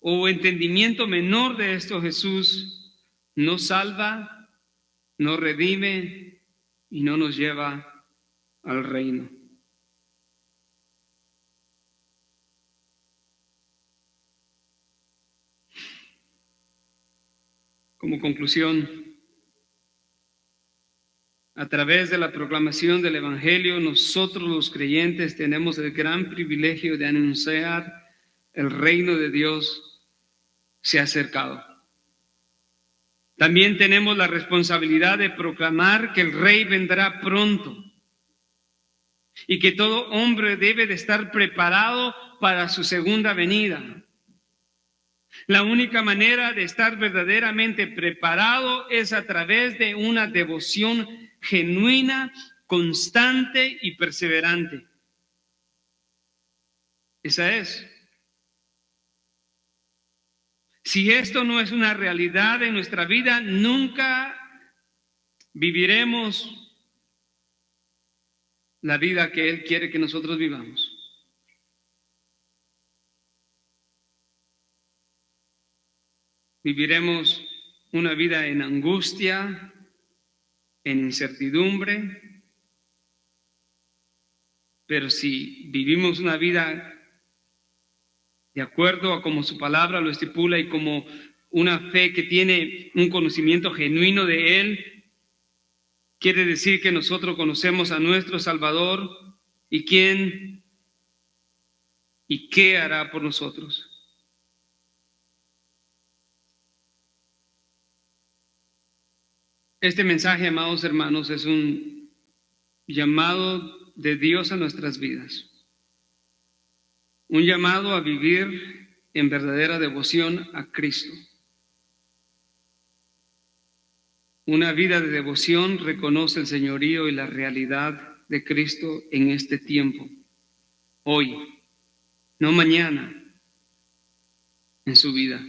S1: o entendimiento menor de esto Jesús no salva, no redime y no nos lleva al reino. Como conclusión, a través de la proclamación del Evangelio, nosotros los creyentes tenemos el gran privilegio de anunciar el reino de Dios se ha acercado. También tenemos la responsabilidad de proclamar que el Rey vendrá pronto y que todo hombre debe de estar preparado para su segunda venida. La única manera de estar verdaderamente preparado es a través de una devoción genuina, constante y perseverante. Esa es. Si esto no es una realidad en nuestra vida, nunca viviremos la vida que Él quiere que nosotros vivamos. Viviremos una vida en angustia, en incertidumbre, pero si vivimos una vida de acuerdo a como su palabra lo estipula y como una fe que tiene un conocimiento genuino de Él, quiere decir que nosotros conocemos a nuestro Salvador y quién y qué hará por nosotros. Este mensaje, amados hermanos, es un llamado de Dios a nuestras vidas. Un llamado a vivir en verdadera devoción a Cristo. Una vida de devoción reconoce el señorío y la realidad de Cristo en este tiempo, hoy, no mañana, en su vida.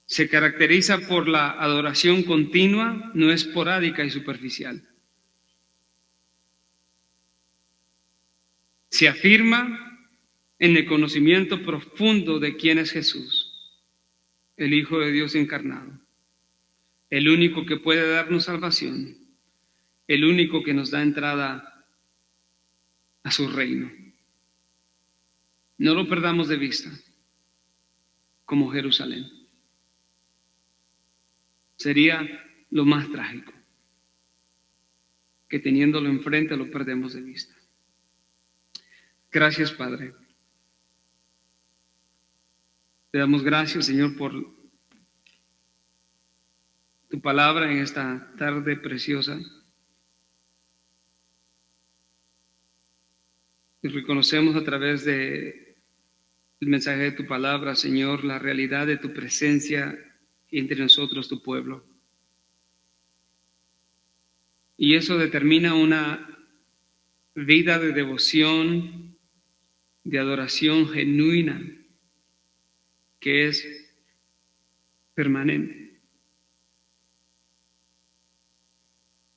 S1: Se caracteriza por la adoración continua, no esporádica y superficial. Se afirma en el conocimiento profundo de quién es Jesús, el Hijo de Dios encarnado, el único que puede darnos salvación, el único que nos da entrada a su reino. No lo perdamos de vista, como Jerusalén. Sería lo más trágico, que teniéndolo enfrente lo perdemos de vista. Gracias, Padre. Te damos gracias, Señor, por tu palabra en esta tarde preciosa. Y reconocemos a través del mensaje de tu palabra, Señor, la realidad de tu presencia entre nosotros, tu pueblo. Y eso determina una vida de devoción, de adoración genuina, que es permanente.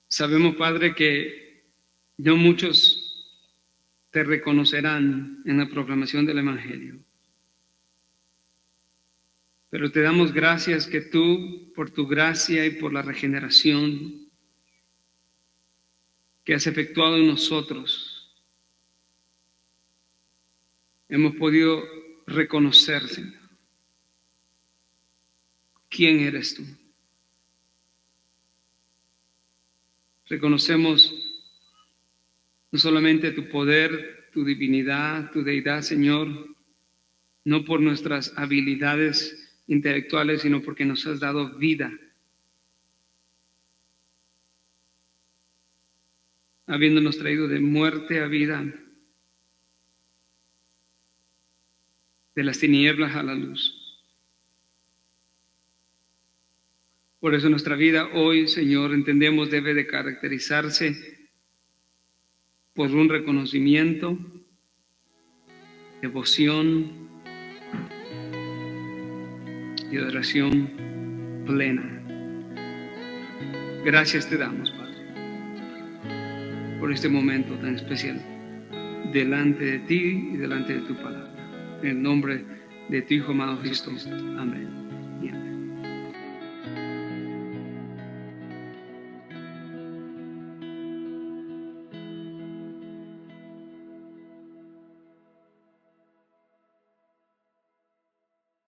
S1: Sabemos, Padre, que no muchos te reconocerán en la proclamación del Evangelio. Pero te damos gracias que tú, por tu gracia y por la regeneración que has efectuado en nosotros, hemos podido reconocer, Señor, quién eres tú. Reconocemos no solamente tu poder, tu divinidad, tu deidad, Señor, no por nuestras habilidades intelectuales, sino porque nos has dado vida, habiéndonos traído de muerte a vida, de las tinieblas a la luz. Por eso nuestra vida hoy, Señor, entendemos debe de caracterizarse por un reconocimiento, devoción y adoración plena. Gracias te damos, Padre, por este momento tan especial delante de ti y delante de tu palabra. En el nombre de tu Hijo amado Cristo. Amén.